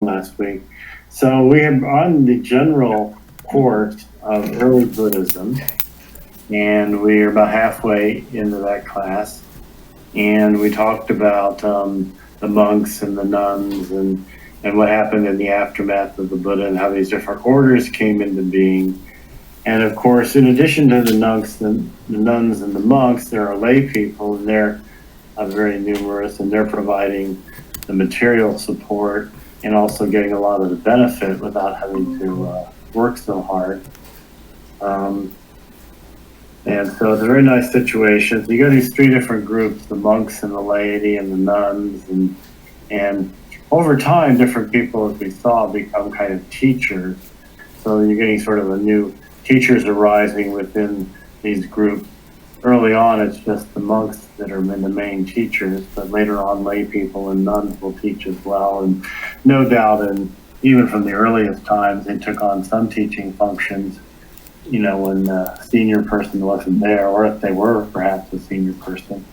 last week. So we have on the general course of early Buddhism, and we are about halfway into that class. And we talked about the monks and the nuns and what happened in the aftermath of the Buddha and how these different orders came into being. And of course, in addition to the nuns and the monks, there are lay people, and they're very numerous, and they're providing the material support and also getting a lot of the benefit without having to work so hard. And so it's a very nice situation. So you got these three different groups, the monks and the laity and the nuns, and over time, different people, as we saw, become kind of teachers. So you're getting sort of a new teachers arising within these groups. Early on, it's just the monks that are the main teachers, but later on, lay people and nuns will teach as well. And no doubt, and even from the earliest times, they took on some teaching functions, when the senior person wasn't there, or if they were perhaps a senior person.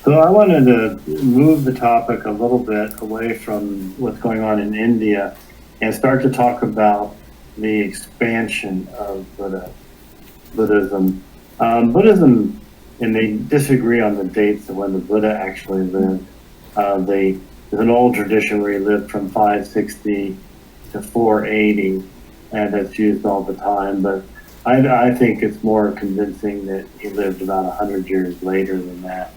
So I wanted to move the topic a little bit away from what's going on in India and start to talk about the expansion of Buddhism. Buddhism, and they disagree on the dates of when the Buddha actually lived. There's an old tradition where he lived from 560 to 480, and that's used all the time, but I think it's more convincing that he lived about 100 years later than that,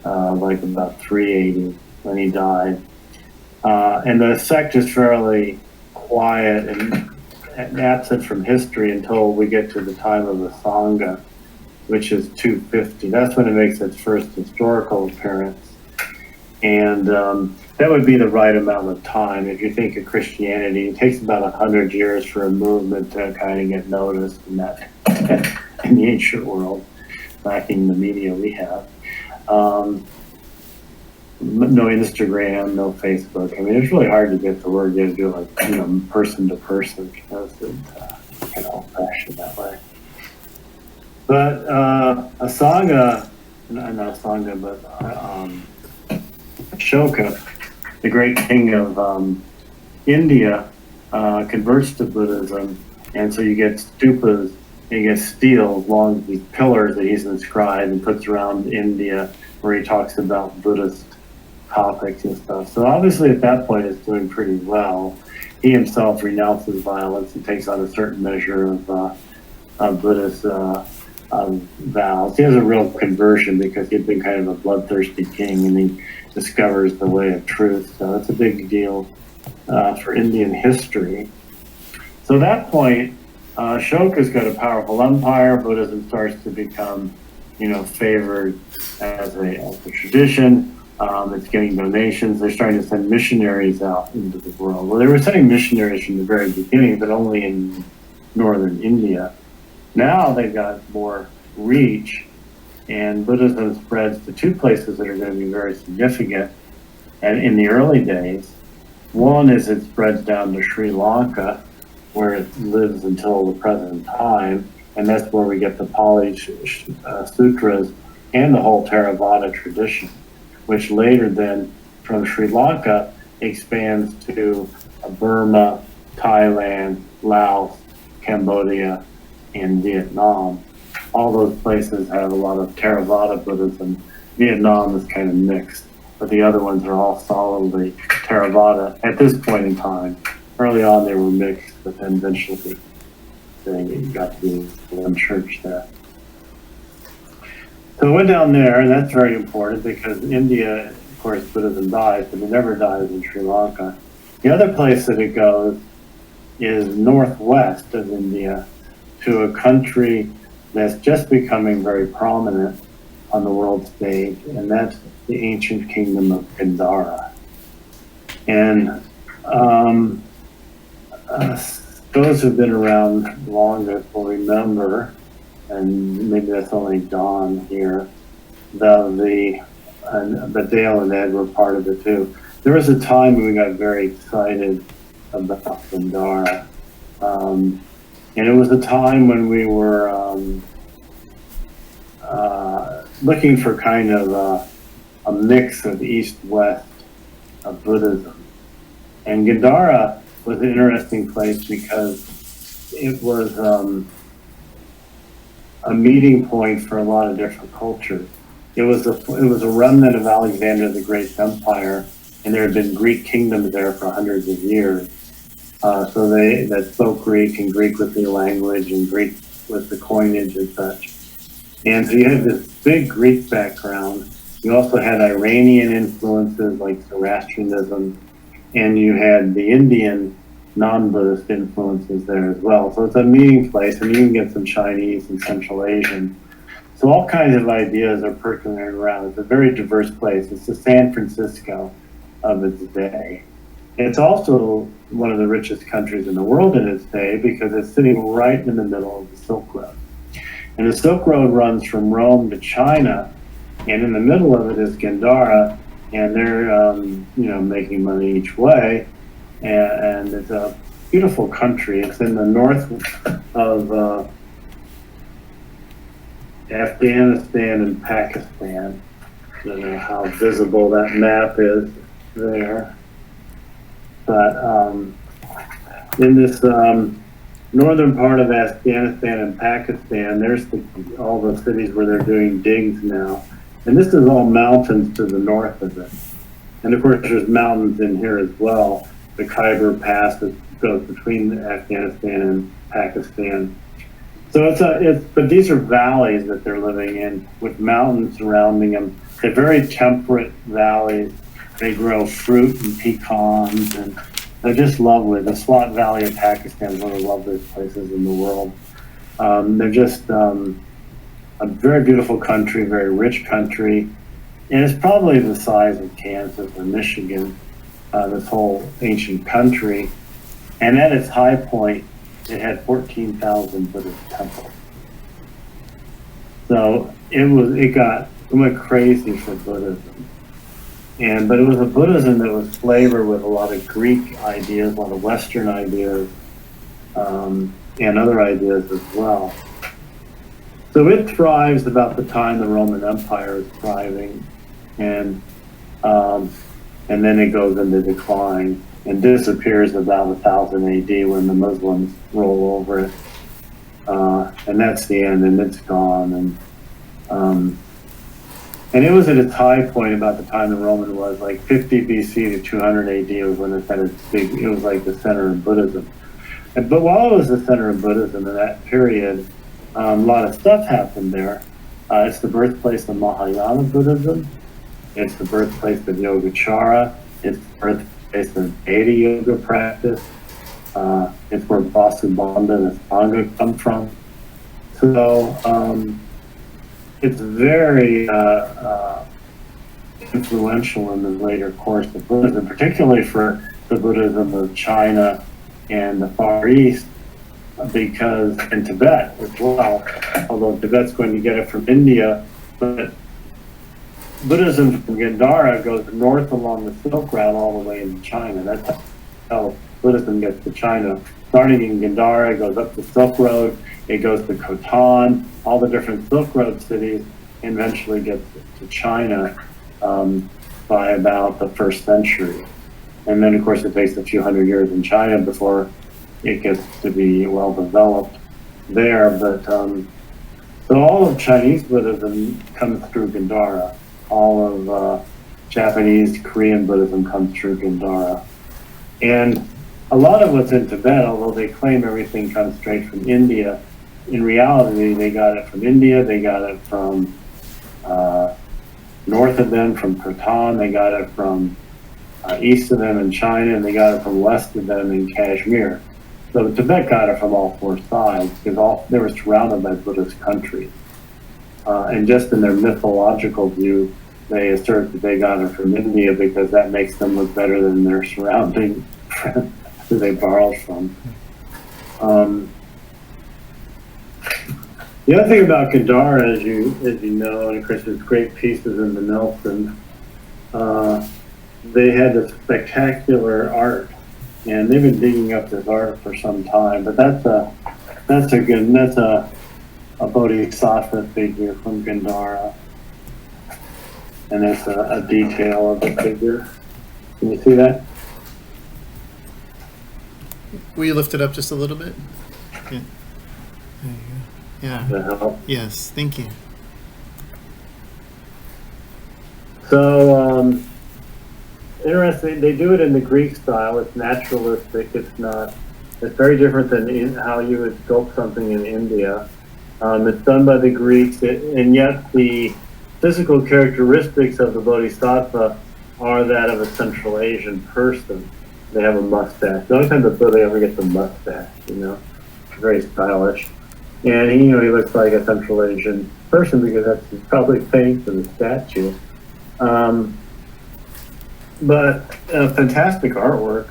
like about 380 when he died. And the sect is fairly quiet and absent from history until we get to the time of the Sangha, which is 250. That's when it makes its first historical appearance. And that would be the right amount of time. If you think of Christianity, it takes about 100 years for a movement to kind of get noticed in that in the ancient world, lacking the media we have. No Instagram, no Facebook. I mean, it's really hard to get the word. You have to do it like, person to person, because it's kind of old-fashioned that way. But a Sangha, not a Sangha, but Ashoka, the great king of India, converts to Buddhism, and so you get stupas, and you get steel along these pillars that he's inscribed and puts around India, where he talks about Buddhist topics and stuff. So obviously at that point it's doing pretty well. He himself renounces violence and takes on a certain measure of Buddhist vows. He has a real conversion because he'd been kind of a bloodthirsty king, and he discovers the way of truth. So it's a big deal for Indian history. So at that point, Ashoka's got a powerful empire. Buddhism starts to become, favored as a tradition. It's getting donations. They're starting to send missionaries out into the world. Well, they were sending missionaries from the very beginning, but only in northern India. Now they've got more reach, and Buddhism spreads to two places that are going to be very significant. And in the early days, one is it spreads down to Sri Lanka, where it lives until the present time, and that's where we get the Pali Sutras and the whole Theravada tradition, which later then from Sri Lanka expands to Burma, Thailand, Laos, Cambodia, and Vietnam. All those places have a lot of Theravada Buddhism. Vietnam is kind of mixed, but the other ones are all solidly Theravada at this point in time. Early on they were mixed, but then eventually they got to be one church there. So I went down there, and that's very important because India, of course, Buddhism dies, but it never dies in Sri Lanka. The other place that it goes is northwest of India to a country that's just becoming very prominent on the world stage, and that's the ancient kingdom of Gandhara. And those who've been around longer will remember, and maybe that's only Don here, but Dale and Ed were part of it too. There was a time when we got very excited about Gandhara. And it was a time when we were looking for kind of a mix of East-West of Buddhism. And Gandhara was an interesting place because it was a meeting point for a lot of different cultures. It was a remnant of Alexander the Great's empire, and there had been Greek kingdoms there for hundreds of years. So that spoke Greek, and Greek was the language, and Greek was the coinage and such. And so you had this big Greek background. You also had Iranian influences like Zoroastrianism, and you had the Indian non-Buddhist influences there as well. So it's a meeting place, and you can get some Chinese and Central Asian. So all kinds of ideas are percolating around. It's a very diverse place. It's the San Francisco of its day. It's also one of the richest countries in the world in its day because it's sitting right in the middle of the Silk Road. And the Silk Road runs from Rome to China, and in the middle of it is Gandhara, and they're making money each way, and it's a beautiful country. It's in the north of Afghanistan and Pakistan. I don't know how visible that map is there, but in this northern part of Afghanistan and Pakistan, there's all the cities where they're doing digs now. And this is all mountains to the north of it. And of course, there's mountains in here as well. The Khyber Pass that goes between Afghanistan and Pakistan. So but these are valleys that they're living in with mountains surrounding them. They're very temperate valleys. They grow fruit and pecans, and they're just lovely. The Swat Valley of Pakistan is one of the loveliest places in the world. They're just a very beautiful country, very rich country, and it's probably the size of Kansas or Michigan, this whole ancient country. And at its high point, it had 14,000 Buddhist temples. So it went crazy for Buddhism. But it was a Buddhism that was flavored with a lot of Greek ideas, a lot of Western ideas, and other ideas as well. So it thrives about the time the Roman Empire is thriving, and then it goes into decline and disappears about 1000 AD when the Muslims roll over it, and that's the end, and it's gone. And it was at its high point about the time the Roman was, like 50 BC to 200 AD was when it had its big. It was like the center of Buddhism. But while it was the center of Buddhism in that period, a lot of stuff happened there. It's the birthplace of Mahayana Buddhism. It's the birthplace of Yogacara. It's the birthplace of Beta Yoga practice. It's where Vasubandhu and Ashtanga come from. So it's very influential in the later course of Buddhism, particularly for the Buddhism of China and the Far East, because in Tibet as well, although Tibet's going to get it from India, but Buddhism from Gandhara goes north along the Silk Route all the way into China. That's how Buddhism gets to China. Starting in Gandhara, it goes up the Silk Road, it goes to Khotan, all the different Silk Road cities, and eventually gets to China by about the 1st century. And then, of course, it takes a few hundred years in China before it gets to be well developed there. But so all of Chinese Buddhism comes through Gandhara. All of Japanese, Korean Buddhism comes through Gandhara. And a lot of what's in Tibet, although they claim everything comes straight from India, in reality, they got it from India, they got it from north of them, from Khotan, they got it from east of them in China, and they got it from west of them in Kashmir. So Tibet got it from all 4 sides, because they were surrounded by Buddhist countries. And just in their mythological view, they assert that they got it from India because that makes them look better than their surrounding friends who they borrowed from. The other thing about Gandhara, as you know, and of course there's great pieces in the Nelson, they had this spectacular art, and they've been digging up this art for some time. But that's a bodhisattva figure from Gandhara, and there's a detail of the figure Can you see that? Will you lift it up just a little bit? Yeah. There you go. Yeah. Does that help? Yes. Thank you. So, interesting. They do it in the Greek style. It's naturalistic. It's very different than how you would sculpt something in India. It's done by the Greeks, and yet the physical characteristics of the Bodhisattva are that of a Central Asian person. They have a mustache. The only time the Buddha ever gets a mustache, very stylish. And he looks like a Central Asian person because that's his public face of the statue. But fantastic artwork.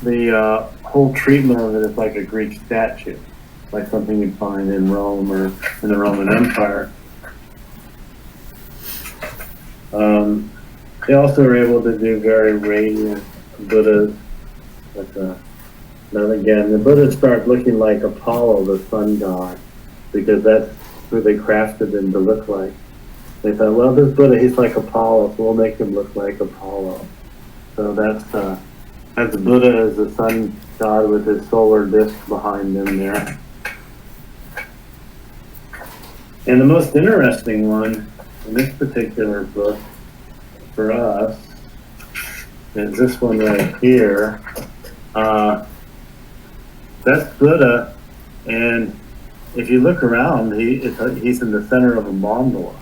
The whole treatment of it is like a Greek statue, like something you'd find in Rome or in the Roman Empire. They also are able to do very radiant Buddhas. Now again, the Buddhas start looking like Apollo, the sun god, because that's who they crafted him to look like. They thought, well, this Buddha, he's like Apollo, so we'll make him look like Apollo. So that's Buddha as the sun god with his solar disk behind him there. And the most interesting one in this particular book for us is this one right here. That's Buddha, and if you look around, he's in the center of a mandala.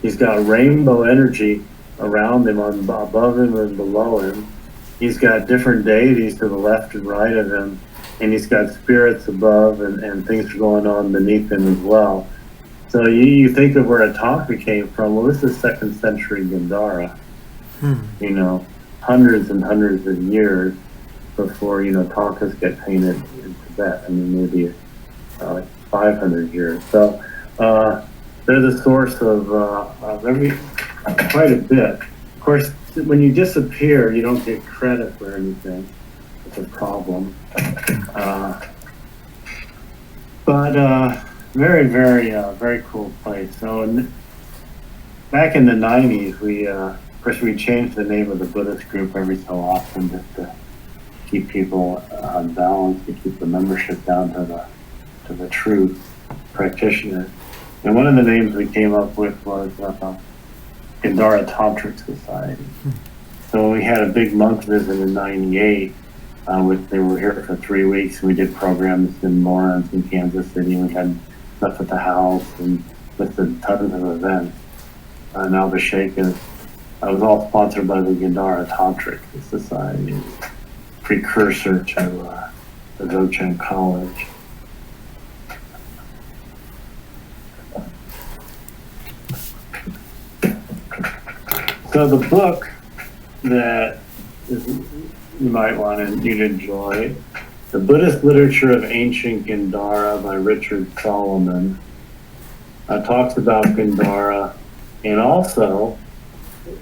He's got rainbow energy around him, above him and below him. He's got different deities to the left and right of him, and he's got spirits above and things are going on beneath him as well. So you think of where Atanka came from. Well, this is 2nd century Gandhara. Hundreds and hundreds of years before Tankas get painted in Tibet. I mean, maybe like 500 years. So they're the source of quite a bit. Of course, when you disappear, you don't get credit for anything. It's a problem. But very, very, very cool place. So back in the 90s, we changed the name of the Buddhist group every so often just to keep people on balance, to keep the membership down to the true practitioners. And one of the names we came up with was Gandhara Tantric Society. So we had a big monk visit in '98. They were here for 3 weeks. We did programs in Lawrence and Kansas City. We had stuff at the house and listed tons of events. Now the Sheikh was all sponsored by the Gandhara Tantric Society, precursor to the Dzogchen College. So the book that you might want you'd enjoy, The Buddhist Literature of Ancient Gandhara by Richard Solomon, talks about Gandhara and also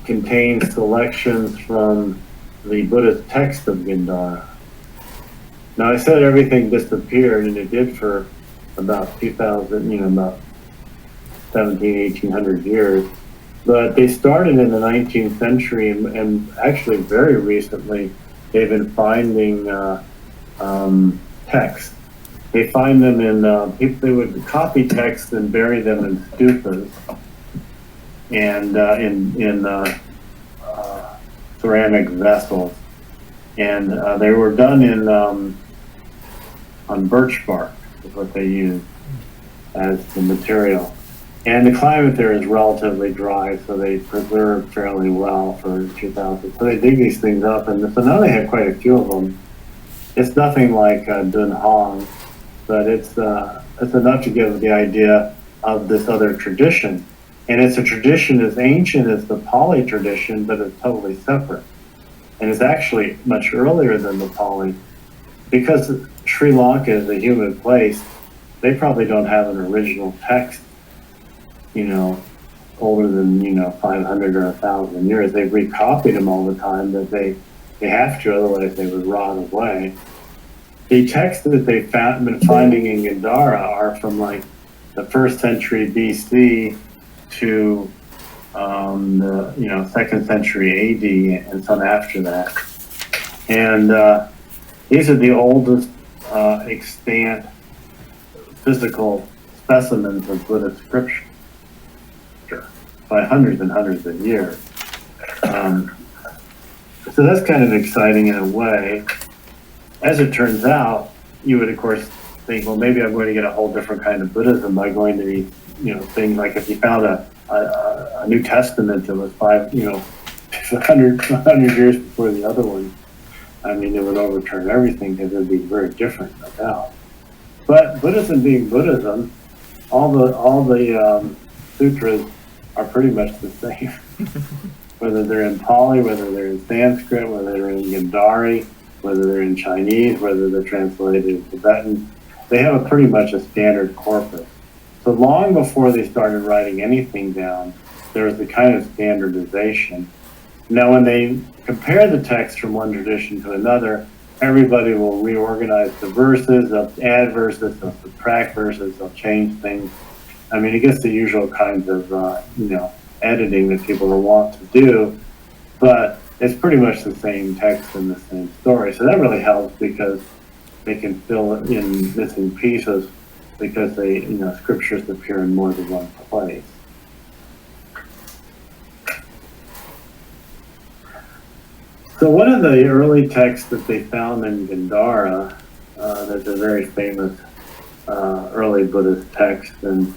contains selections from the Buddhist text of Gandhara. Now I said everything disappeared, and it did for about 2,000, about 1800 years. But they started in the 19th century, and actually very recently, they've been finding texts. They find them in, they would copy texts and bury them in stupas and in ceramic vessels. And they were done on birch bark, is what they used as the material. And the climate there is relatively dry, so they preserve fairly well for 2,000. So they dig these things up, and so now they have quite a few of them. It's nothing like Dun Hong, but it's enough to give the idea of this other tradition. And it's a tradition as ancient as the Pali tradition, but it's totally separate. And it's actually much earlier than the Pali. Because Sri Lanka is a humid place, they probably don't have an original text older than, 500 or 1,000 years. They've recopied them all the time, but they have to, otherwise they would rot away. The texts that they've been finding in Gandhara are from like the 1st century BC to the 2nd century AD and some after that. And these are the oldest extant physical specimens of Buddhist scripture by hundreds and hundreds of years. So that's kind of exciting in a way. As it turns out, you would of course think, well, maybe I'm going to get a whole different kind of Buddhism by going to these, things like if you found a New Testament that was 100 years before the other one, I mean, it would overturn everything because it would be very different, no doubt. But Buddhism being Buddhism, all the sutras are pretty much the same. Whether they're in Pali, whether they're in Sanskrit, whether they're in Gandhara, whether they're in Chinese, whether they're translated in Tibetan, they have pretty much a standard corpus. So long before they started writing anything down, there was the kind of standardization. Now, when they compare the text from one tradition to another, everybody will reorganize the verses, they'll add verses, they'll subtract verses, they'll change things. I mean, it gets the usual kinds of, editing that people will want to do, but it's pretty much the same text and the same story. So that really helps because they can fill in missing pieces because scriptures appear in more than one place. So one of the early texts that they found in Gandhara, that's a very famous early Buddhist text, and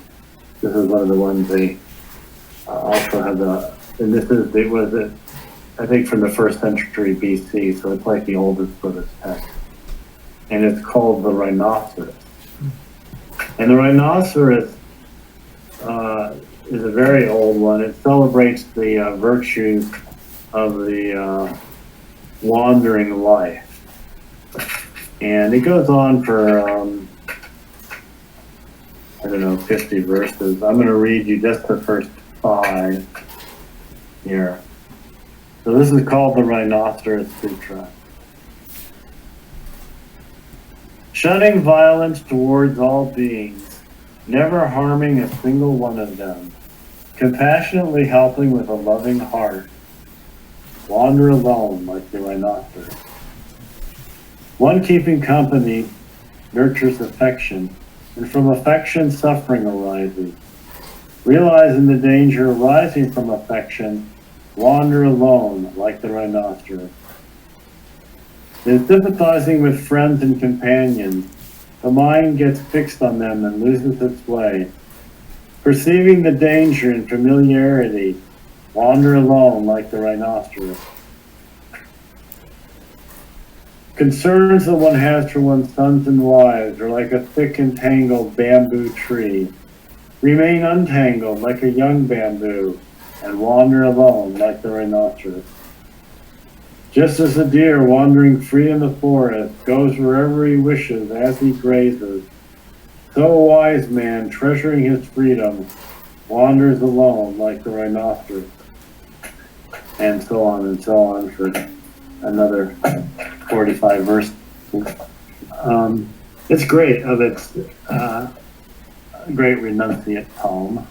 this is one of the ones they also have and this is, I think from the 1st century BC, so it's like the oldest Buddhist text. And it's called the Rhinoceros. And the Rhinoceros is a very old one. It celebrates the virtues of the wandering life. And it goes on for, 50 verses. I'm going to read you just the first 5 here. So this is called the Rhinoceros Sutra. Shunning violence towards all beings, never harming a single one of them, compassionately helping with a loving heart, wander alone like the rhinoceros. One keeping company nurtures affection, and from affection suffering arises. Realizing the danger arising from affection, wander alone like the rhinoceros. In sympathizing with friends and companions, the mind gets fixed on them and loses its way. Perceiving the danger and familiarity, wander alone like the rhinoceros. Concerns that one has for one's sons and wives are like a thick and tangled bamboo tree. Remain untangled like a young bamboo, and wander alone like the rhinoceros. Just as a deer wandering free in the forest goes wherever he wishes as he grazes, so a wise man treasuring his freedom wanders alone like the rhinoceros. And so on for another 45 verses. It's great of its great renunciate poem.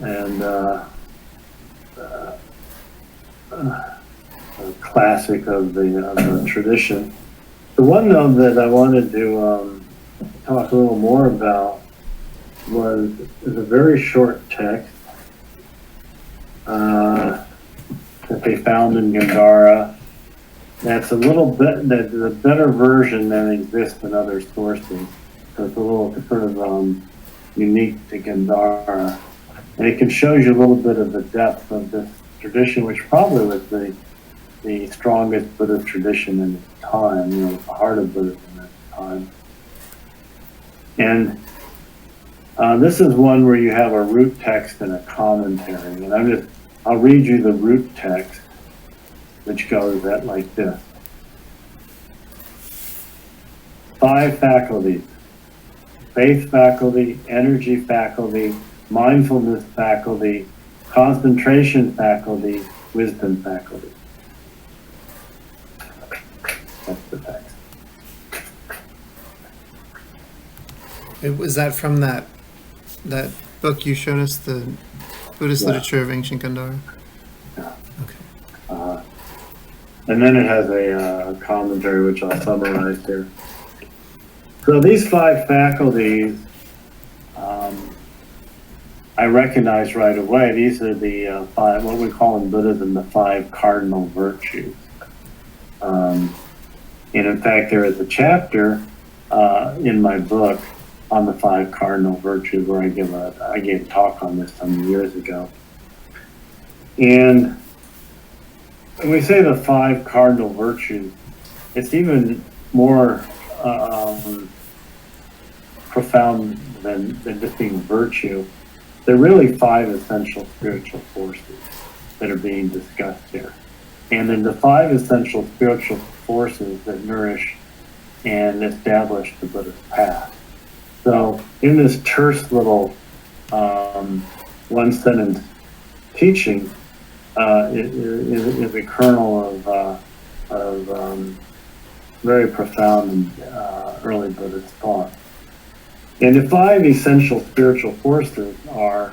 A classic of the tradition. The one though that I wanted to talk a little more about is a very short text that they found in Gandhara. That's a better version than exists in other sources. So it's a little sort of unique to Gandhara. And it can show you a little bit of the depth of this tradition, which probably was the strongest Buddhist tradition in its time, the heart of Buddhism at the time. And this is one where you have a root text and a commentary. And I'll read you the root text, which goes like this. 5 faculties: faith faculty, energy faculty, mindfulness faculty, concentration faculty, wisdom faculty. That's the text. Was that from that that book you showed us, the Buddhist Yeah. literature of ancient Gandhara? Yeah. Okay. And then it has a commentary which I'll summarize here. So these 5 faculties, I recognize right away. These are the 5, what we call in Buddhism, the 5 cardinal virtues. And in fact, there is a chapter in my book on the 5 cardinal virtues where I gave a talk on this some years ago. And when we say the 5 cardinal virtues, it's even more profound than just being virtue. They're really 5 essential spiritual forces that are being discussed here. And then the 5 essential spiritual forces that nourish and establish the Buddhist path. So in this terse little one-sentence teaching is a kernel of very profound and early Buddhist thought. And the 5 essential spiritual forces are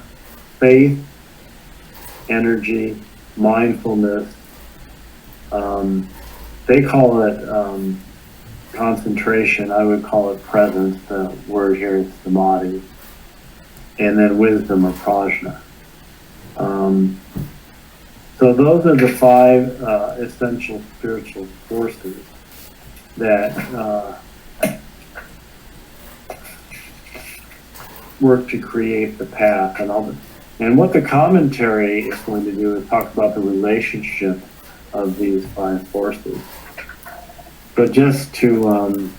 faith, energy, mindfulness. They call it concentration. I would call it presence. The word here is samadhi. And then wisdom or prajna. So those are the 5 essential spiritual forces that work to create the path. And what the commentary is going to do is talk about the relationship of these 5 forces. But just to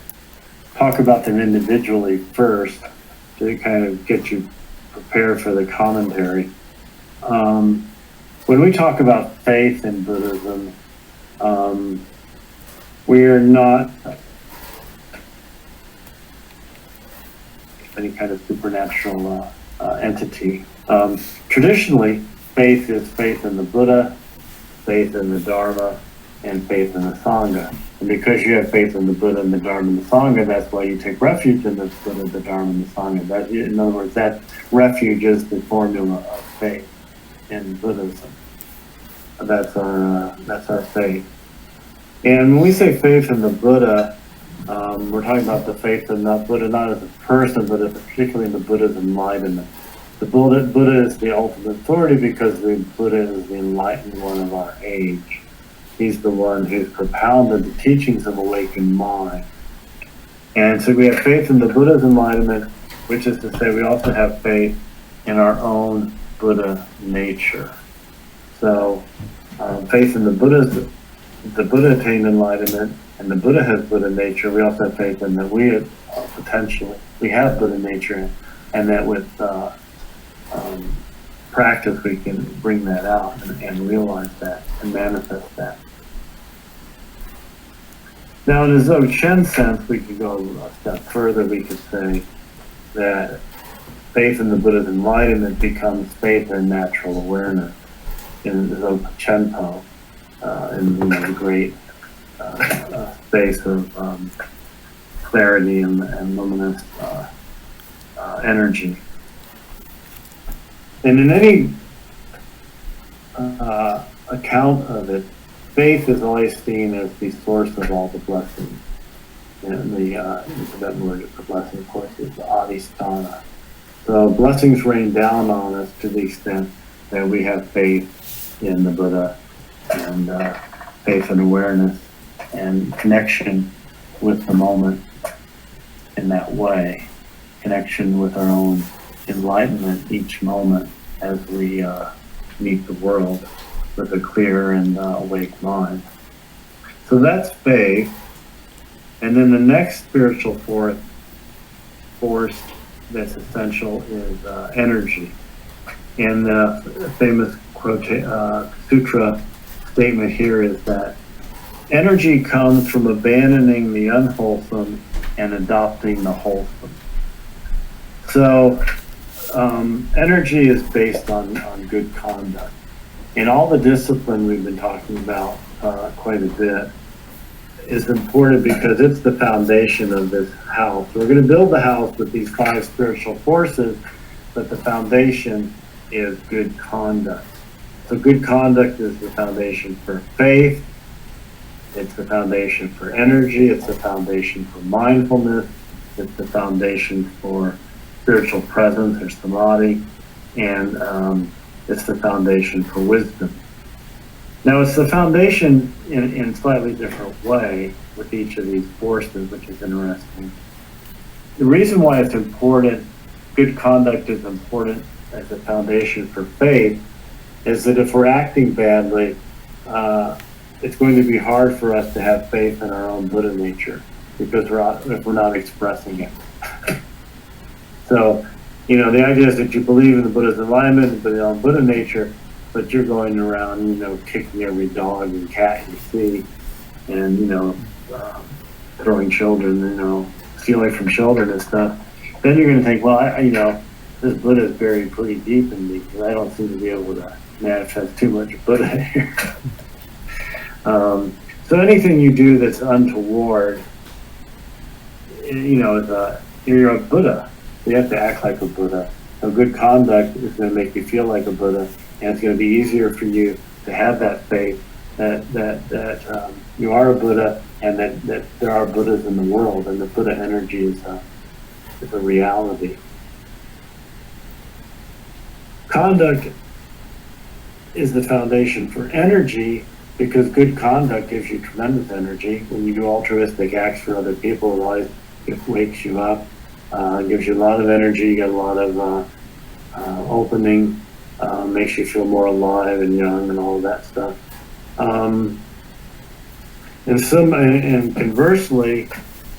talk about them individually first, to kind of get you prepared for the commentary. When we talk about faith in Buddhism, we are not any kind of supernatural entity. Traditionally, faith is faith in the Buddha, faith in the Dharma, and faith in the Sangha. And because you have faith in the Buddha and the Dharma and the Sangha, that's why you take refuge in the Buddha, the Dharma, and the Sangha. In other words, that refuge is the formula of faith in Buddhism. That's our faith. And when we say faith in the Buddha, we're talking about the faith in the Buddha not as a person, but particularly in the Buddha's enlightenment. The Buddha is the ultimate authority because the Buddha is the enlightened one of our age. He's the one who's propounded the teachings of awakened mind. And so we have faith in the Buddha's enlightenment, which is to say we also have faith in our own Buddha nature. So faith in the Buddha attained enlightenment, and the Buddha has Buddha nature. We also have faith in that we have Buddha nature, and that with practice we can bring that out and realize that and manifest that. Now, in a Dzogchen sense, we could go a step further. We could say that faith in the Buddha's enlightenment becomes faith in natural awareness in the Dzogchen in the great space of clarity and luminous energy. And in any account of it, faith is always seen as the source of all the blessings. And the Tibetan word for blessing, of course, is the adhisthana. So blessings rain down on us to the extent that we have faith in the Buddha and faith and awareness and connection with the moment in that way, connection with our own enlightenment each moment as we meet the world with a clear and awake mind. So that's faith. And then the next spiritual force that's essential is energy. And the famous sutra statement here is that energy comes from abandoning the unwholesome and adopting the wholesome. So energy is based on good conduct. In all the discipline we've been talking about quite a bit is important because it's the foundation of this house. We're going to build the house with these 5 spiritual forces, but the foundation is good conduct. So good conduct is the foundation for faith. It's the foundation for energy. It's the foundation for mindfulness. It's the foundation for spiritual presence or samadhi. And it's the foundation for wisdom. Now, it's the foundation in a slightly different way with each of these forces, which is interesting. The reason why it's important, good conduct is important as a foundation for faith, is that if we're acting badly, it's going to be hard for us to have faith in our own Buddha nature because if we're not expressing it. So, the idea is that you believe in the Buddha's enlightenment, but in Buddha nature, but you're going around, kicking every dog and cat you see, and, throwing children, stealing from children and stuff. Then you're going to think, well, this Buddha is buried pretty deep in me because I don't seem to be able to manifest too much Buddha here. So anything you do that's untoward, you're a Buddha. So you have to act like a Buddha. So good conduct is going to make you feel like a Buddha, and it's going to be easier for you to have that faith that you are a Buddha and that there are Buddhas in the world, and the Buddha energy is a reality. Conduct is the foundation for energy because good conduct gives you tremendous energy. When you do altruistic acts for other people, it wakes you up, gives you a lot of energy, you get a lot of opening, makes you feel more alive and young and all of that stuff. And conversely,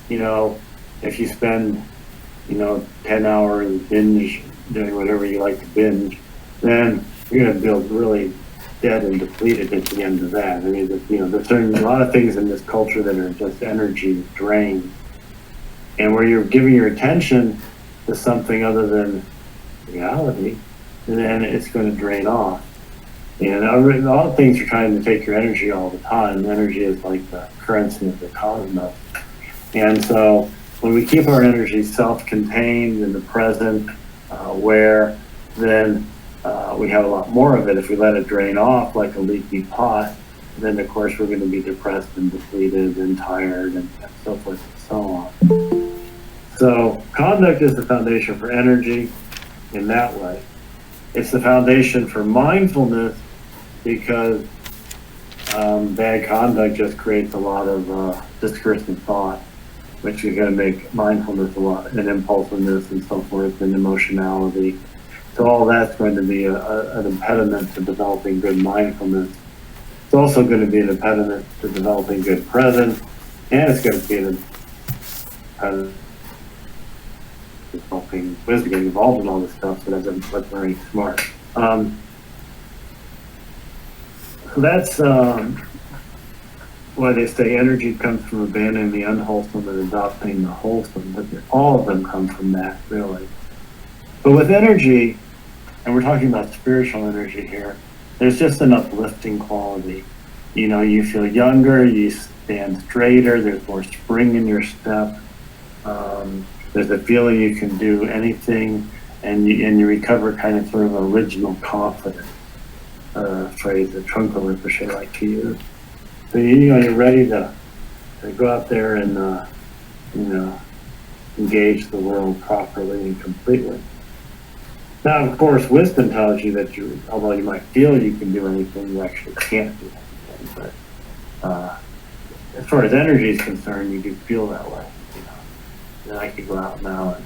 if you spend, 10 hours binge doing whatever you like to binge, then you're going to feel really dead and depleted at the end of that. I mean, there's a lot of things in this culture that are just energy drain. And where you're giving your attention to something other than reality, then it's going to drain off. And all things are trying to take your energy all the time. Energy is like the currency of the cosmos. And so when we keep our energy self-contained in the present, aware, then we have a lot more of it. If we let it drain off like a leaky pot, then of course we're going to be depressed and depleted and tired and so forth and so on. So conduct is the foundation for energy in that way. It's the foundation for mindfulness because bad conduct just creates a lot of discursive thought, which is going to make mindfulness a lot, and impulsiveness and so forth, and emotionality. So all that's going to be an impediment to developing good mindfulness. It's also going to be an impediment to developing good presence, and it's going to be an impediment to developing wisdom, getting involved in all this stuff, so that's very smart. So that's why they say energy comes from abandoning the unwholesome and adopting the wholesome, but all of them come from that, really. But with energy, and we're talking about spiritual energy here, there's just an uplifting quality. You feel younger, you stand straighter, there's more spring in your step, there's a feeling you can do anything, and you recover kind of sort of original confidence, phrase that Trungpa Rinpoche like to use. So you're ready to go out there and engage the world properly and completely. Now, of course, wisdom tells you that although you might feel you can do anything, you actually can't do anything. But as far as energy is concerned, you do feel that way. And I could go out now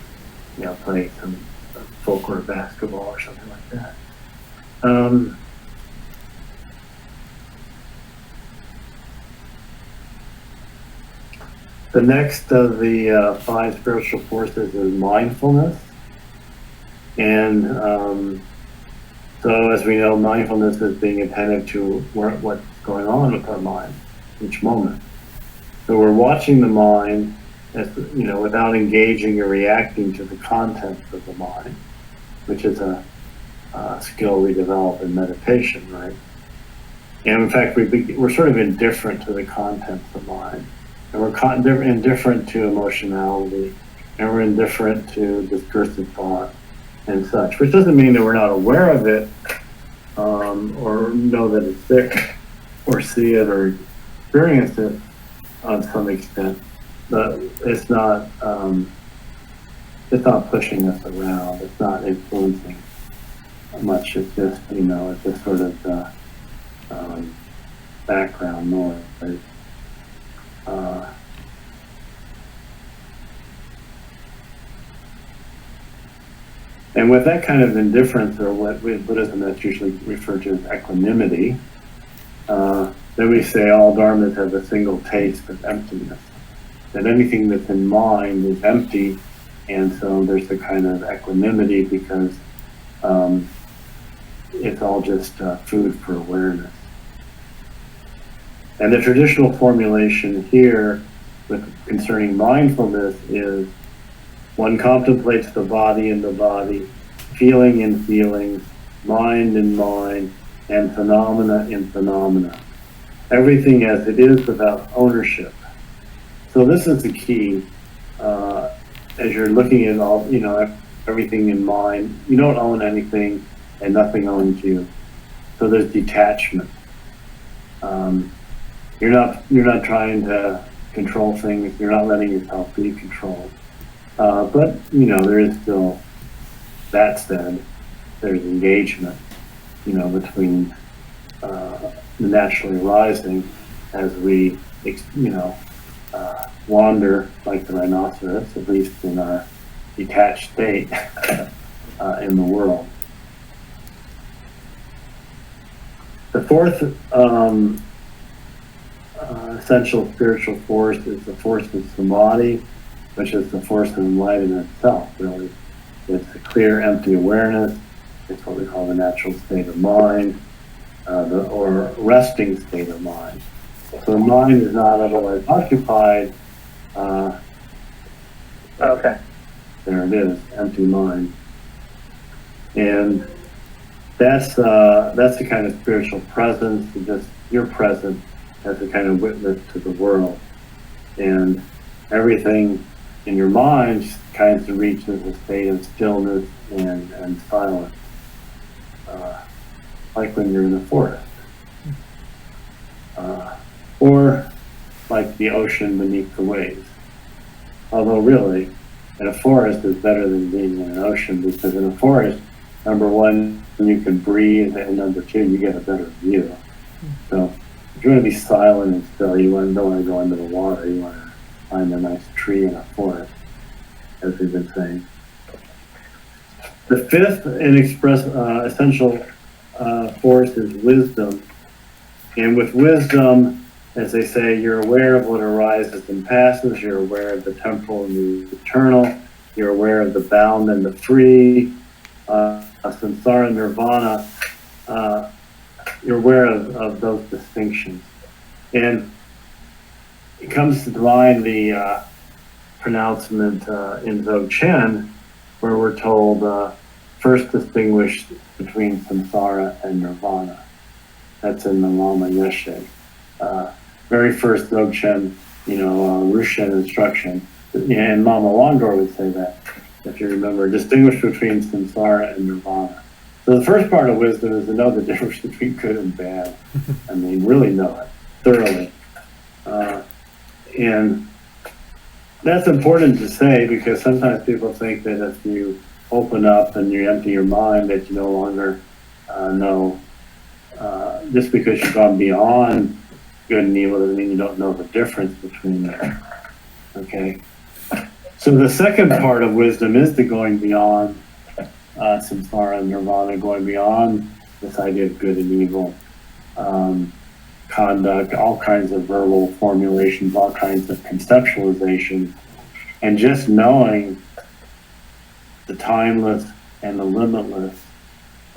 and play some full court basketball or something like that. The next of the 5 spiritual forces is mindfulness. And so as we know, mindfulness is being attentive to what's going on with our mind each moment. So we're watching the mind without engaging or reacting to the contents of the mind, which is a skill we develop in meditation, right? And in fact, we're sort of indifferent to the contents of mind. And we're indifferent to emotionality, and we're indifferent to discursive thought. and such, which doesn't mean that we're not aware of it, or know that it's there, or see it or experience it on some extent, but it's not pushing us around. It's not influencing much. It's just, it's just sort of the background noise. Uh, and with that kind of indifference, or what in Buddhism that's usually referred to as equanimity, then we say all dharmas have a single taste of emptiness. That anything that's in mind is empty, and so there's a kind of equanimity because it's all just food for awareness. And the traditional formulation here concerning mindfulness is one contemplates the body in the body, feeling in feelings, mind in mind, and phenomena in phenomena. Everything as it is without ownership. So this is the key. As you're looking at all, everything in mind, you don't own anything and nothing owns you. So there's detachment. You're not trying to control things. You're not letting yourself be controlled. But there is still, that said, there's engagement, between the naturally arising as we, wander like the rhinoceros, at least in our detached state in the world. The fourth essential spiritual force is the force of samadhi, which is the force of enlightenment itself, really. It's a clear, empty awareness. It's what we call the natural state of mind, or resting state of mind. So the mind is not otherwise occupied. Okay. There it is, empty mind. And that's the kind of spiritual presence, just you're present as a kind of witness to the world. And everything in your mind kind of reaches a state of stillness and silence, like when you're in the forest. Or like the ocean beneath the waves. Although really, in a forest is better than being in an ocean, because in a forest, number one, you can breathe, and number two, you get a better view. So if you want to be silent and still, don't want to go into the water, you want to find a nice tree in a forest, as we've been saying. The fifth and essential force is wisdom. And with wisdom, as they say, you're aware of what arises and passes, you're aware of the temporal and the eternal, you're aware of the bound and the free, samsara and nirvana, you're aware of those distinctions. And it comes to mind the pronouncement in Dzogchen, where we're told first distinguish between samsara and nirvana. That's in the Lama Yeshe. Very first Dzogchen, Rushen instruction. And Lama Wangor would say that, if you remember, distinguish between samsara and nirvana. So the first part of wisdom is to know the difference between good and bad. Really know it thoroughly. And that's important to say, because sometimes people think that if you open up and you empty your mind, that you no longer know. Just because you've gone beyond good and evil doesn't mean you don't know the difference between them. Okay? So the second part of wisdom is the going beyond samsara and nirvana, going beyond this idea of good and evil, conduct, all kinds of verbal formulations, all kinds of conceptualization, and just knowing the timeless and the limitless,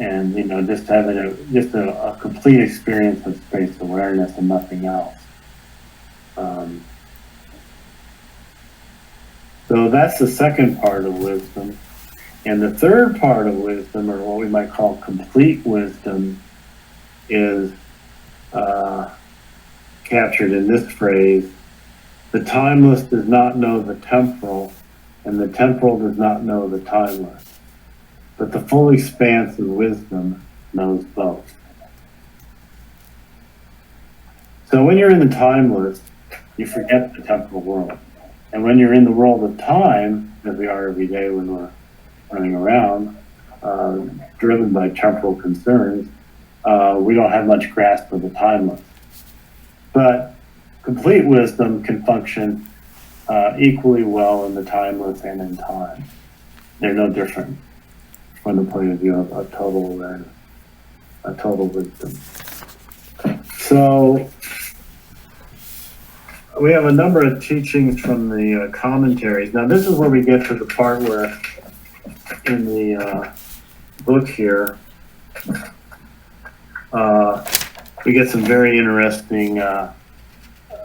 and just having a complete experience of space awareness and nothing else. So that's the second part of wisdom. And the third part of wisdom, or what we might call complete wisdom, is captured in this phrase: the timeless does not know the temporal, and the temporal does not know the timeless. but the full expanse of wisdom knows both. So when you're in the timeless, you forget the temporal world. And when you're in the world of time, as we are every day when we're running around, driven by temporal concerns, we don't have much grasp of the timeless. But complete wisdom can function equally well in the timeless and in time. They're no different from the point of view of total awareness, a total wisdom. So we have a number of teachings from the commentaries. Now this is where we get to the part where in the book here, we get some very interesting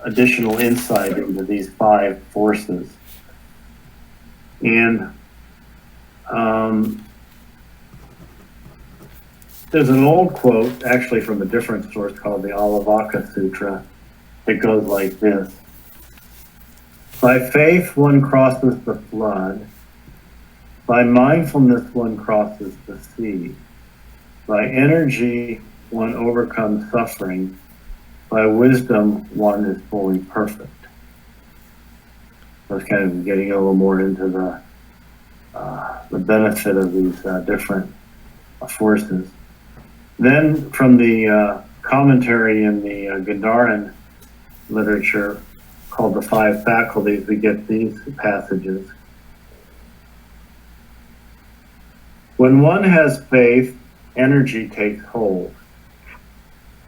additional insight into these 5 forces. And there's an old quote, actually from a different source called the Alavaka Sutra, that goes like this. By faith one crosses the flood, by mindfulness one crosses the sea, by energy one overcomes suffering, by wisdom one is fully perfect. I was kind of getting a little more into the benefit of these different forces. Then from the commentary in the Gandharan literature called the 5 faculties, we get these passages. When one has faith, energy takes hold.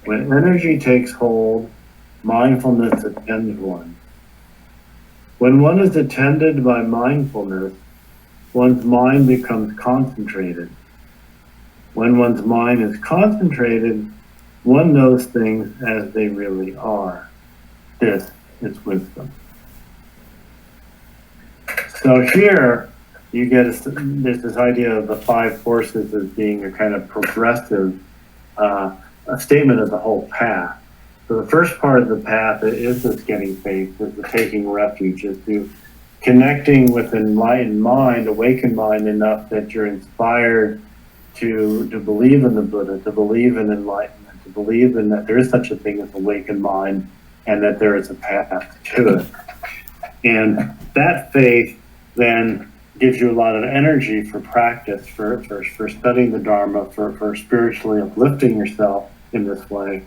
When energy takes hold, mindfulness attends one. When one is attended by mindfulness, one's mind becomes concentrated. When one's mind is concentrated, one knows things as they really are. This is wisdom. So here you get there's this idea of the 5 forces as being a kind of progressive a statement of the whole path. So the first part of the path is this getting faith, is the taking refuge, is to connecting with an enlightened mind, awakened mind enough that you're inspired to believe in the Buddha, to believe in enlightenment, to believe in that there is such a thing as awakened mind and that there is a path to it. And that faith then gives you a lot of energy for practice, for studying the Dharma, for spiritually uplifting yourself in this way.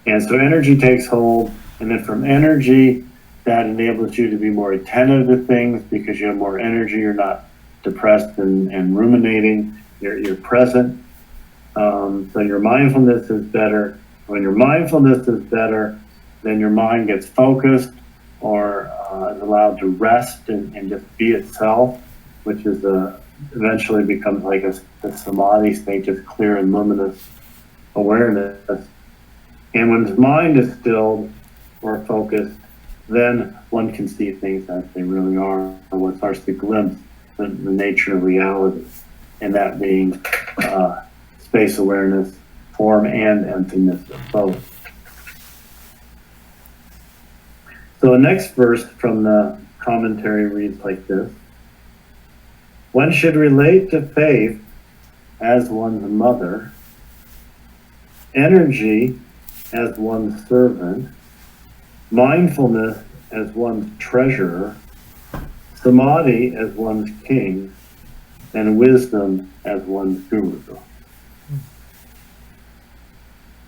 And so energy takes hold, and then from energy, that enables you to be more attentive to things because you have more energy, you're not depressed and ruminating, you're present. So your mindfulness is better. When your mindfulness is better, then your mind gets focused or is allowed to rest and just be itself, which is eventually becomes like a samadhi state, just clear and luminous awareness. And when his mind is stilled or focused, then one can see things as they really are, or one starts to glimpse the nature of reality, and that being space awareness, form and emptiness of both. So the next verse from the commentary reads like this. One should relate to faith as one's mother, energy as one's servant, mindfulness as one's treasurer, samadhi as one's king, and wisdom as one's guru.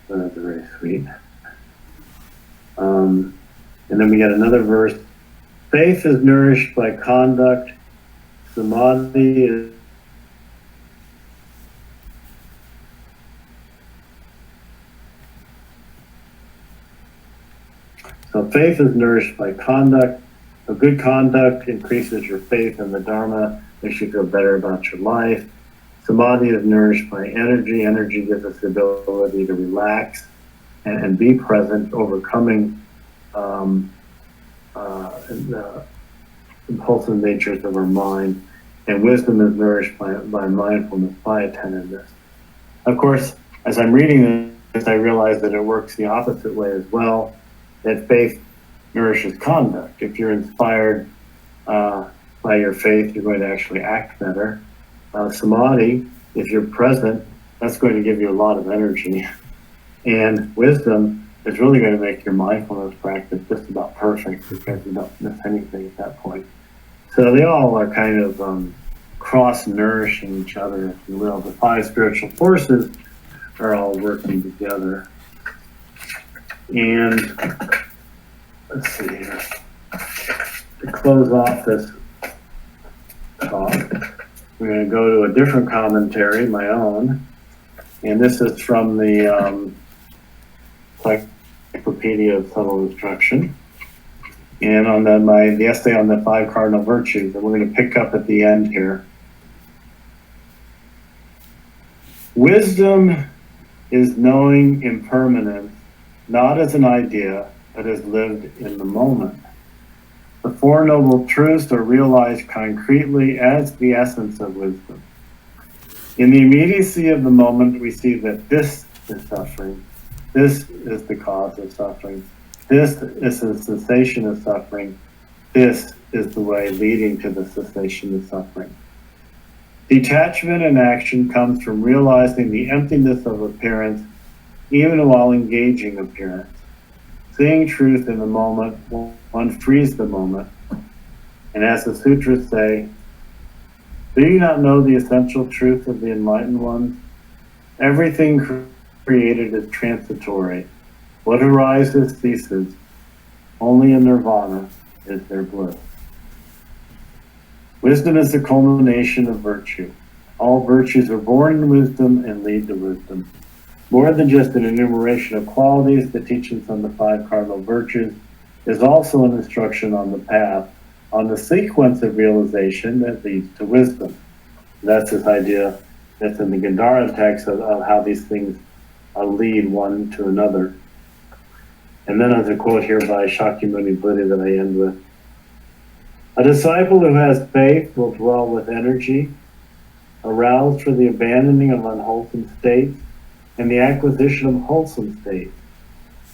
So that's very sweet. And then we get another verse. Faith is nourished by conduct, samadhi is So faith is nourished by conduct. So good conduct increases your faith in the Dharma, makes you feel better about your life. Samadhi is nourished by energy. Energy gives us the ability to relax and be present, overcoming the impulsive natures of our mind. And wisdom is nourished by mindfulness, by attentiveness. Of course, as I'm reading this, I realize that it works the opposite way as well, that faith nourishes conduct. If you're inspired by your faith, you're going to actually act better. Samadhi, if you're present, that's going to give you a lot of energy. And wisdom is really going to make your mindfulness practice just about perfect because you don't miss anything at that point. So they all are kind of cross-nourishing each other, if you will. The five spiritual forces are all working together. And let's see here. To close off this talk, we're going to go to a different commentary, my own. And this is from the Encyclopedia of Subtle Instruction. And on the essay on the five cardinal virtues. And we're going to pick up at the end here. Wisdom is knowing impermanence, not as an idea, but as lived in the moment. The Four Noble Truths are realized concretely as the essence of wisdom. In the immediacy of the moment, we see that this is suffering. This is the cause of suffering. This is the cessation of suffering. This is the way leading to the cessation of suffering. Detachment in action comes from realizing the emptiness of appearance, even while engaging appearance. Seeing truth in the moment, one frees the moment. And as the sutras say, do you not know the essential truth of the enlightened ones? Everything created is transitory. What arises ceases. Only in nirvana is there bliss. Wisdom is the culmination of virtue. All virtues are born in wisdom and lead to wisdom. More than just an enumeration of qualities, the teachings on the five cardinal virtues is also an instruction on the path, on the sequence of realization that leads to wisdom. That's this idea that's in the Gandhara text of how these things lead one to another. And then there's a quote here by Shakyamuni Buddha that I end with. A disciple who has faith will dwell with energy, aroused for the abandoning of unwholesome states and the acquisition of wholesome states.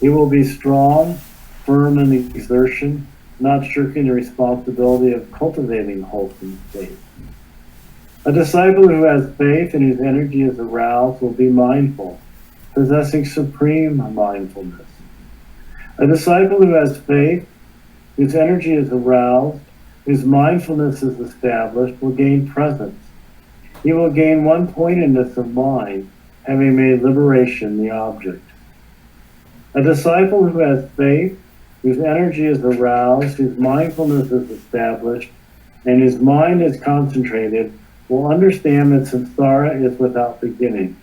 He will be strong, firm in exertion, not shirking the responsibility of cultivating wholesome states. A disciple who has faith and whose energy is aroused will be mindful, possessing supreme mindfulness. A disciple who has faith, whose energy is aroused, whose mindfulness is established, will gain presence. He will gain one-pointedness of mind, having made liberation the object. A disciple who has faith, whose energy is aroused, whose mindfulness is established, and whose mind is concentrated, will understand that samsara is without beginning.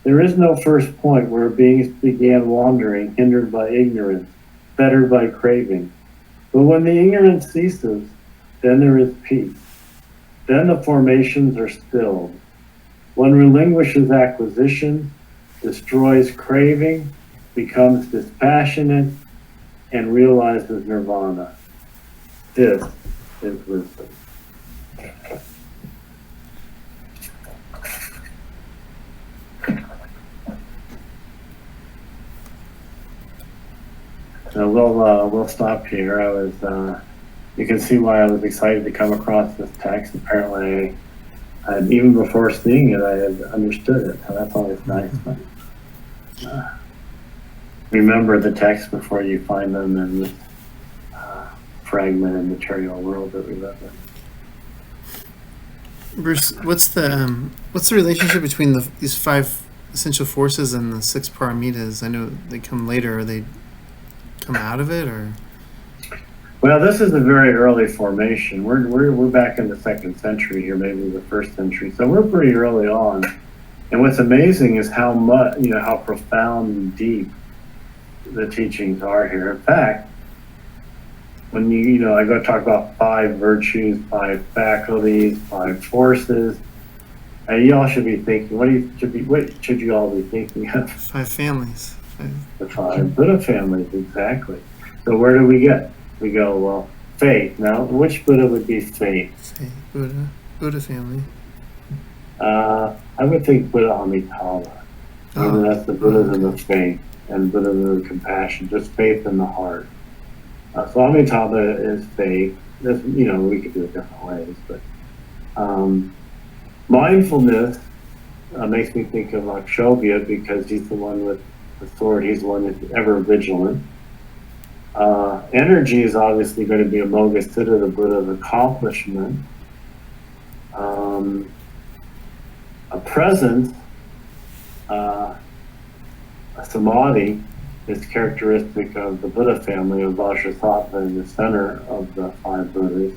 There is no first point where beings began wandering, hindered by ignorance, fettered by craving. But when the ignorance ceases, then there is peace. Then the formations are stilled. One relinquishes acquisition, destroys craving, becomes dispassionate, and realizes nirvana. This is wisdom. So we'll stop here. You can see why I was excited to come across this text. Apparently, even before seeing it, I had understood it. So that's always nice. But, remember the text before you find them in this fragmented material world that we live in. Bruce, what's the relationship between these five essential forces and the six paramitas? I know they come later. Are they come out of it, or? Well, this is a very early formation. We're back in the 2nd century here, maybe the 1st century. So we're pretty early on. And what's amazing is how much, how profound and deep the teachings are here. In fact, when I go talk about 5 virtues, 5 faculties, 5 forces, you all should be thinking, what should you all be thinking of? 5 families. The 5 Buddha families, exactly. So where do we get? We go, well, faith. Now, which Buddha would be faith? Buddha family. I would think Buddha Amitabha. That's the Buddhism of faith and Buddhism of compassion, just faith in the heart. So Amitabha is faith. We could do it different ways, but Mindfulness makes me think of Akshobhya because he's the one with the sword. He's the one that's ever vigilant. Energy is obviously going to be a Mogasiddha, the Buddha's accomplishment. A presence, a samadhi, is characteristic of the Buddha family of Vajrasattva in the center of the five Buddhas.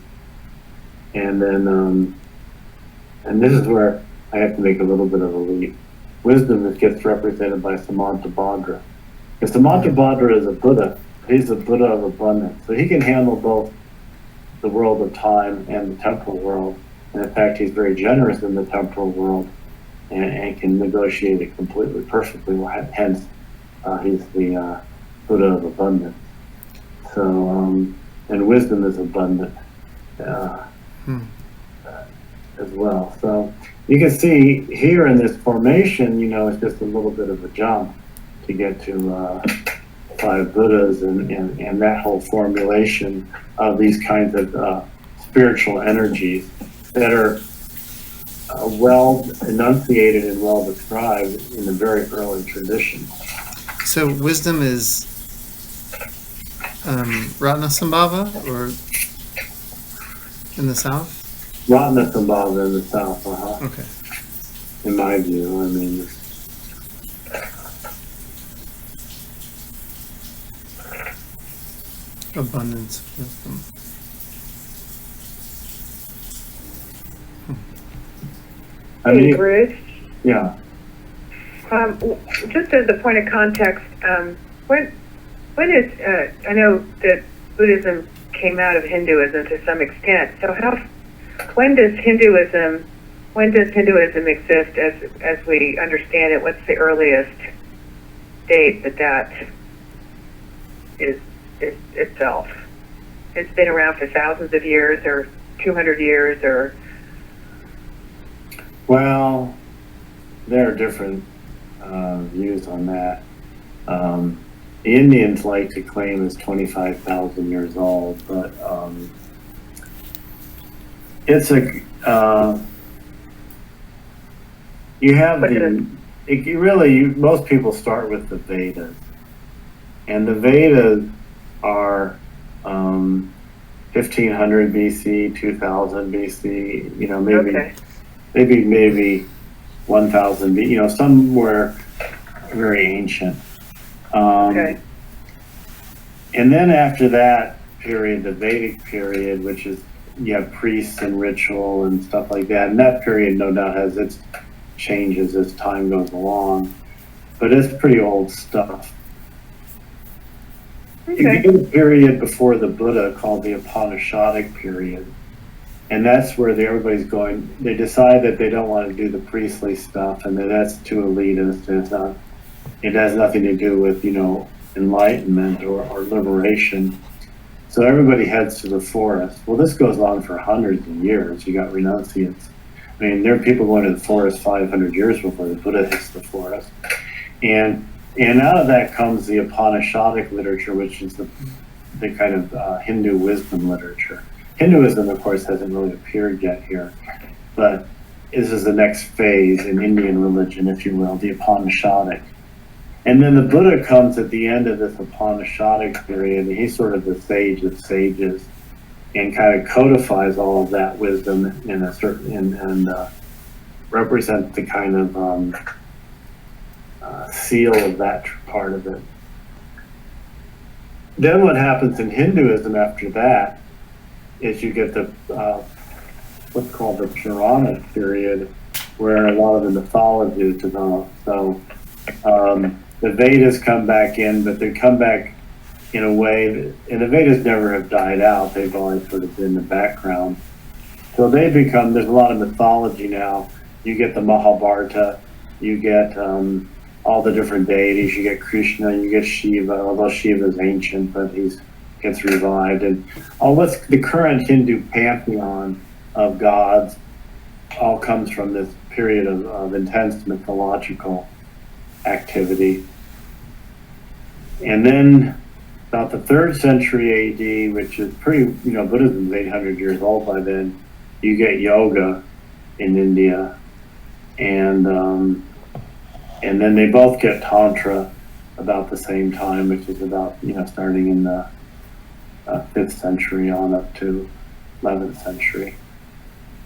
And then, and this is where I have to make a little bit of a leap. Wisdom gets represented by Samantabhadra. Because Samantabhadra is a Buddha. He's the Buddha of abundance. So he can handle both the world of time and the temporal world. And in fact, he's very generous in the temporal world and can negotiate it completely perfectly. Hence, he's the Buddha of abundance. So, and wisdom is abundant as well. So you can see here in this formation, it's just a little bit of a jump to get to five Buddhas and that whole formulation of these kinds of spiritual energies that are well enunciated and well described in the very early tradition. So wisdom is Ratnasambhava, or in the south? Ratnasambhava in the south, Okay. in my view. I mean, Abundance of wisdom. Hey, Bruce. Yeah. Just as a point of context, when is I know that Buddhism came out of Hinduism to some extent. So when does Hinduism exist as we understand it? What's the earliest date that is itself? It's been around for thousands of years, or 200 years, or? Well, there are different views on that. The Indians like to claim it's 25,000 years old, but it's a you have most people start with the Vedas, and the Vedas are 1500 BC, 2000 BC, maybe 1000 BC, somewhere very ancient. Okay. And then after that period, the Vedic period, which is, you have priests and ritual and stuff like that. And that period, no doubt, has its changes as time goes along. But it's pretty old stuff. Okay. You get a period before the Buddha called the Upanishadic period. And that's where everybody's going. They decide that they don't want to do the priestly stuff and that's too elitist. It has nothing to do with, enlightenment or liberation. So everybody heads to the forest. Well, this goes on for hundreds of years. You got renunciates. I mean, there are people going to the forest 500 years before the Buddha hits the forest. And out of that comes the Upanishadic literature, which is the kind of Hindu wisdom literature. Hinduism, of course, hasn't really appeared yet here, but this is the next phase in Indian religion, if you will, the Upanishadic. And then the Buddha comes at the end of this Upanishadic period, and he's sort of the sage of sages, and kind of codifies all of that wisdom in a certain and represents the kind of seal of that part of it. Then what happens in Hinduism after that is you get the what's called the Purana period, where a lot of the mythology is developed. So the Vedas come back in, but they come back in a way and the Vedas never have died out. They've always sort of been in the background. So they become, there's a lot of mythology now. You get the Mahabharata, you get all the different deities, you get Krishna, you get Shiva, although Shiva is ancient, but gets revived. And all what's the current Hindu pantheon of gods all comes from this period of intense mythological activity. And then about the 3rd century AD, which is pretty, Buddhism is 800 years old by then, you get yoga. in India, and then they both get Tantra about the same time, which is about, starting in the 5th century on up to 11th century.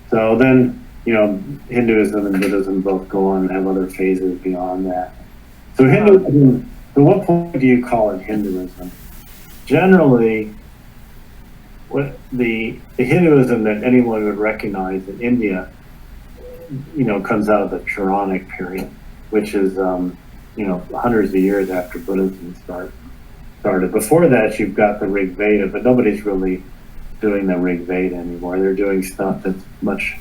So then, Hinduism and Buddhism both go on and have other phases beyond that. So Hinduism, at what point do you call it Hinduism? Generally, what the Hinduism that anyone would recognize in India, comes out of the Puranic period, which is, hundreds of years after Buddhism started. Before that, you've got the Rig Veda, but nobody's really doing the Rig Veda anymore. They're doing stuff that's much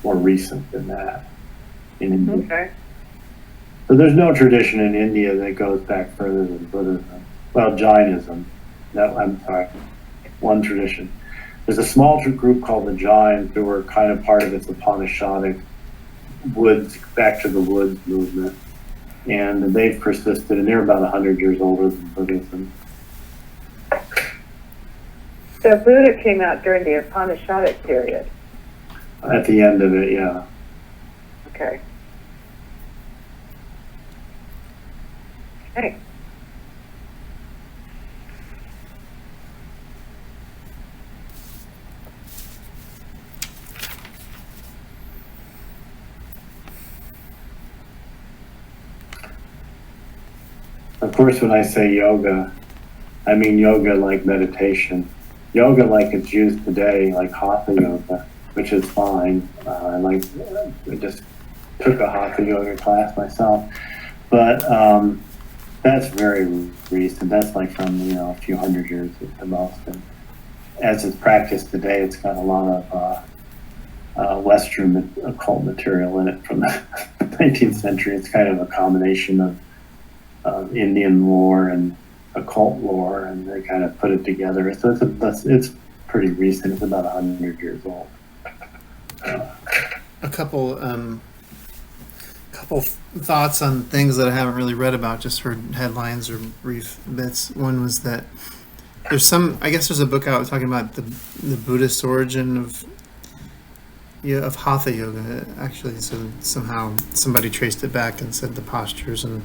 more recent than that in India. Okay. So there's no tradition in India that goes back further than Buddhism. Well, Jainism. No, I'm sorry. One tradition. There's a small group called the Jains who were kind of part of this Upanishadic woods, back to the woods movement. And they've persisted, and they're about 100 years older than Buddhism. So Buddha came out during the Upanishadic period. At the end of it, yeah. Okay. Okay. Of course, when I say yoga, I mean yoga like meditation. Yoga like it's used today, like Hatha yoga, which is fine. I just took a Hatha yoga class myself. But that's very recent. That's like from, a few hundred years at the most. And as it's practiced today, it's got a lot of Western occult material in it from the 19th century. It's kind of a combination of Indian lore and occult lore, and they kind of put it together. So it's pretty recent. It's about 100 years old. A couple thoughts on things that I haven't really read about, just heard headlines or brief bits. One was that there's a book out talking about the Buddhist origin of Hatha yoga, actually. So somehow somebody traced it back and said the postures and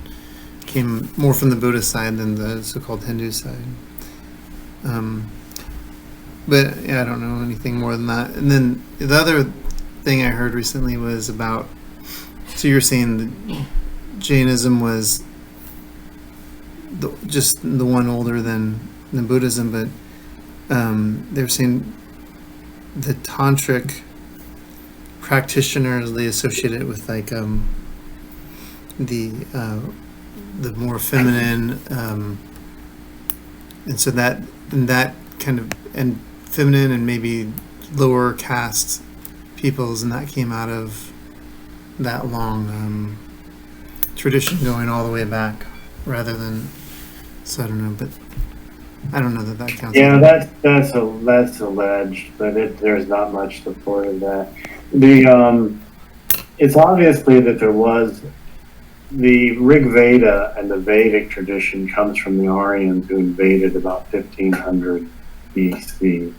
came more from the Buddhist side than the so-called Hindu side. But yeah, I don't know anything more than that. And then the other thing I heard recently was about, so you're saying that Jainism was just the one older than Buddhism, but they're saying the tantric practitioners, they associate it with like the more feminine, and so that kind of, and feminine and maybe lower caste peoples, and that came out of that long tradition going all the way back, rather than, so I don't know, but I don't know that counts. Yeah, that's alleged, but there's not much support of that. It's obviously that there was the Rig Veda, and the Vedic tradition comes from the Aryans who invaded about 1500 BC,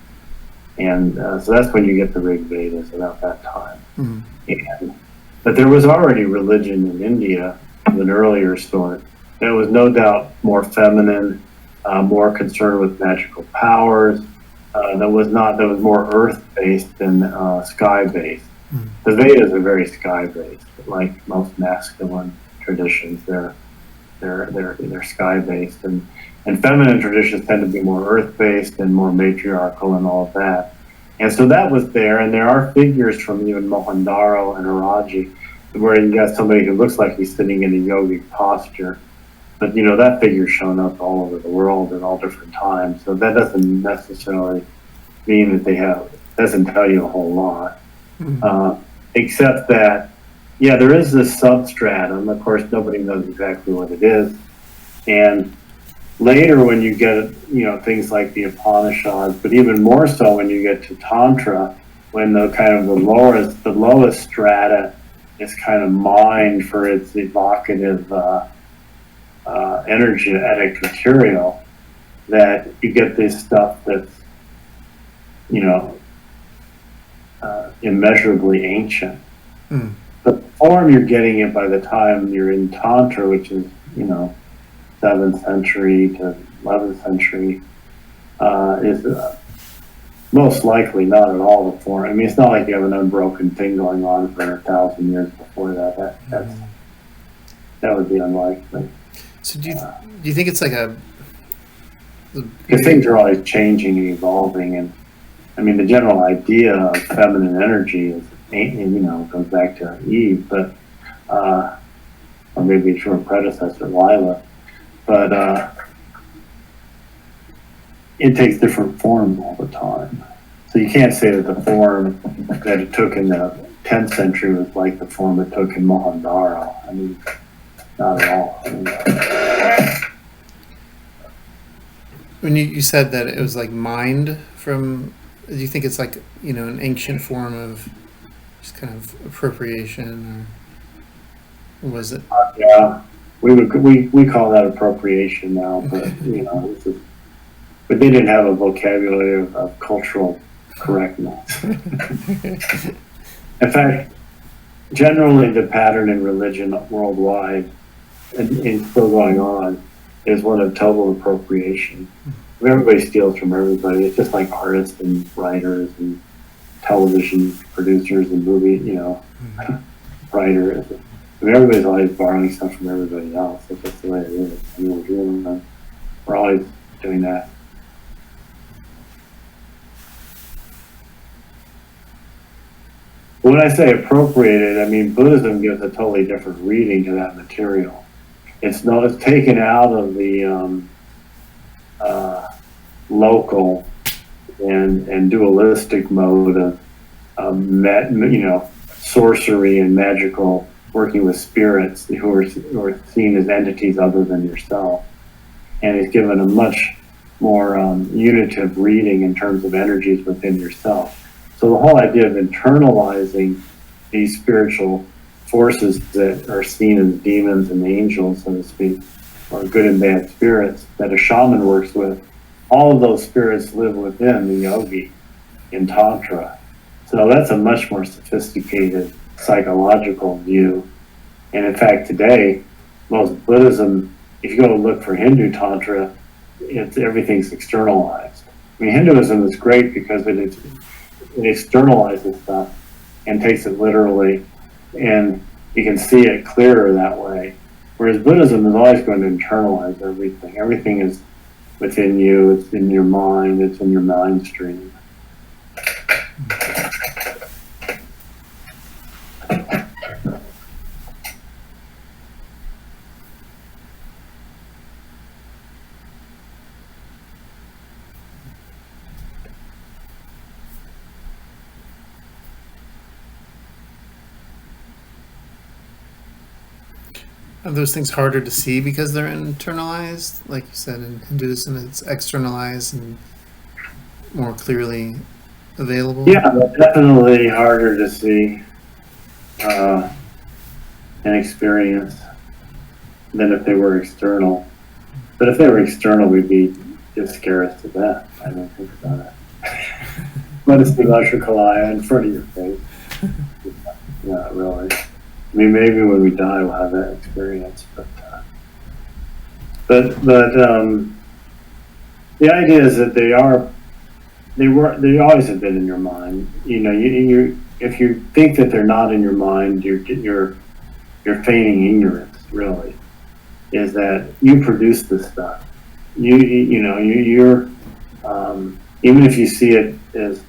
and so that's when you get the Rig Vedas, about that time. Mm-hmm. But there was already religion in India of an earlier sort. It was no doubt more feminine, more concerned with magical powers. That was more earth-based than sky-based. Mm-hmm. The Vedas are very sky-based, like most masculine traditions. They're sky-based, and feminine traditions tend to be more earth-based and more matriarchal and all of that. And so that was there, and there are figures from even Mohendaro and Araji where you got somebody who looks like he's sitting in a yogic posture, but that figure's shown up all over the world at all different times. So that doesn't necessarily mean that doesn't tell you a whole lot, except that, yeah, there is this substratum. Of course, nobody knows exactly what it is. And later when you get, things like the Upanishads, but even more so when you get to Tantra, when the lowest strata is kind of mined for its evocative, energetic material, that you get this stuff that's, immeasurably ancient. The form you're getting it by the time you're in Tantra, which is, 7th century to 11th century, is most likely not at all the form. I mean, it's not like you have an unbroken thing going on for 1,000 years before that. That would be unlikely. So do you think it's like because things are always changing and evolving, and I mean the general idea of feminine energy is, goes back to Eve, but or maybe to her predecessor Lila, but it takes different forms all the time. So you can't say that the form that it took in the 10th century was like the form it took in Gandhara. I mean, not at all. I mean, when you said that it was like mined from, do you think it's like, an ancient form of just kind of appropriation, or was it? Yeah, we call that appropriation now, but but they didn't have a vocabulary of cultural correctness. In fact, generally the pattern in religion worldwide, and still going on, is one of total appropriation. Everybody steals from everybody. It's just like artists and writers and television producers and movie, writers. I mean, everybody's always borrowing stuff from everybody else. That's just the way it is. I mean, we're always doing that. When I say appropriated, I mean Buddhism gives a totally different reading to that material. It's taken out of the local and dualistic mode of sorcery and magical, working with spirits who are seen as entities other than yourself, and it's given a much more unitive reading in terms of energies within yourself. So the whole idea of internalizing these spiritual forces that are seen as demons and angels, so to speak, or good and bad spirits that a shaman works with, all of those spirits live within the yogi in Tantra. So that's a much more sophisticated psychological view. And in fact, today, most Buddhism, if you go to look for Hindu Tantra, everything's externalized. I mean, Hinduism is great because it externalizes stuff and takes it literally, and you can see it clearer that way. Whereas Buddhism is always going to internalize everything. Everything is within you, it's in your mind, it's in your mind stream. Are those things harder to see because they're internalized? Like you said, in Hinduism, it's externalized and more clearly available? Yeah, definitely harder to see and experience than if they were external. But if they were external, we'd be just scare us to death. I don't think about it. Let us be Kalaya in front of your face. Not really. I mean, maybe when we die, we'll have that experience, but the idea is that they always have been in your mind. If you think that they're not in your mind, you're feigning ignorance. Really, is that you produce this stuff. You're even if you see it as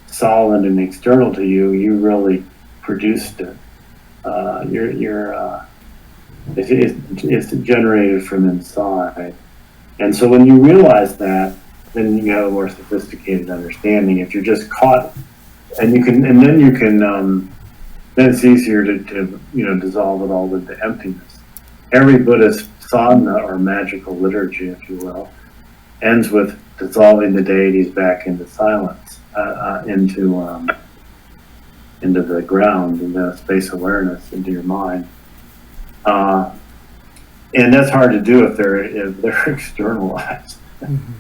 solid and external to you, you really produced it. It's generated from inside, and so when you realize that, then you have a more sophisticated understanding. If you're just caught, then it's easier to dissolve it all into emptiness. Every Buddhist sadhana or magical liturgy, if you will, ends with dissolving the deities back into silence, into the ground, into space awareness, into your mind, and that's hard to do if they're externalized. Mm-hmm.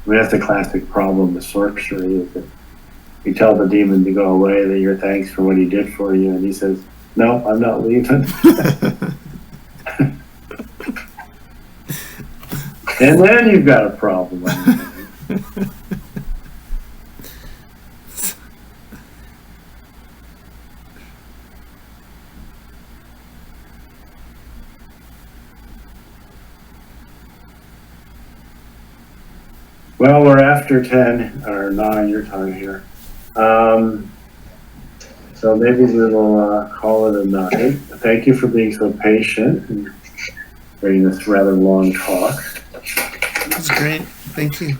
mean, that's a classic problem with sorcery, is that you tell the demon to go away, that your thanks for what he did for you, and he says, no, I'm not leaving. And then you've got a problem. Well, we're after 10, or 9 your time here. So maybe we will call it a night. Thank you for being so patient and during this rather long talk. That's great. Thank you.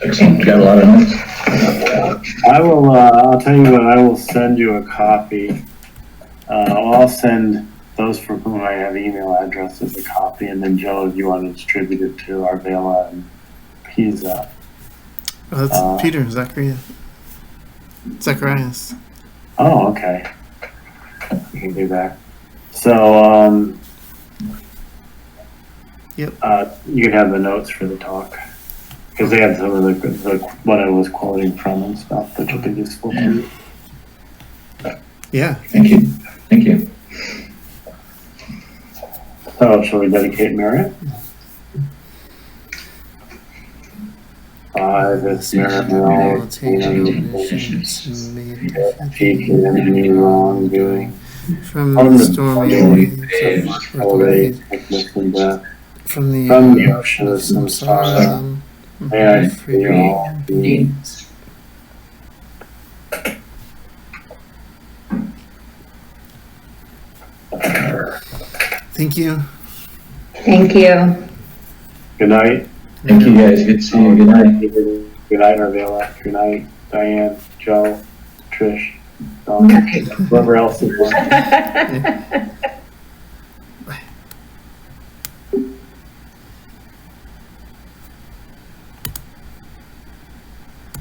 Excellent. You got a lot of notes. I will, I'll tell you what, I will send you a copy. I'll send those for whom I have email addresses a copy, and then Joe, if you want to distribute it to Arvela and Pisa. Oh, that's Peter, Zacharias. Oh, okay. You can do that. So, Yep. you can have the notes for the talk, because they have some of the what I was quoting from and stuff, which will be useful to you. Yeah. Thank you. Thank you. So, shall we dedicate merit? 5 is merit, teaching enemy wrongdoing. From From the the stormy waves of old age, earthquake, sickness, and death. from the ocean of samsara, may I free all beings. Thank you. Thank you. Good night. Thank you guys. Good to see you. Good night. Good night, Arvela. Good night, Diane, Joe, Trish, Don, whoever else is watching.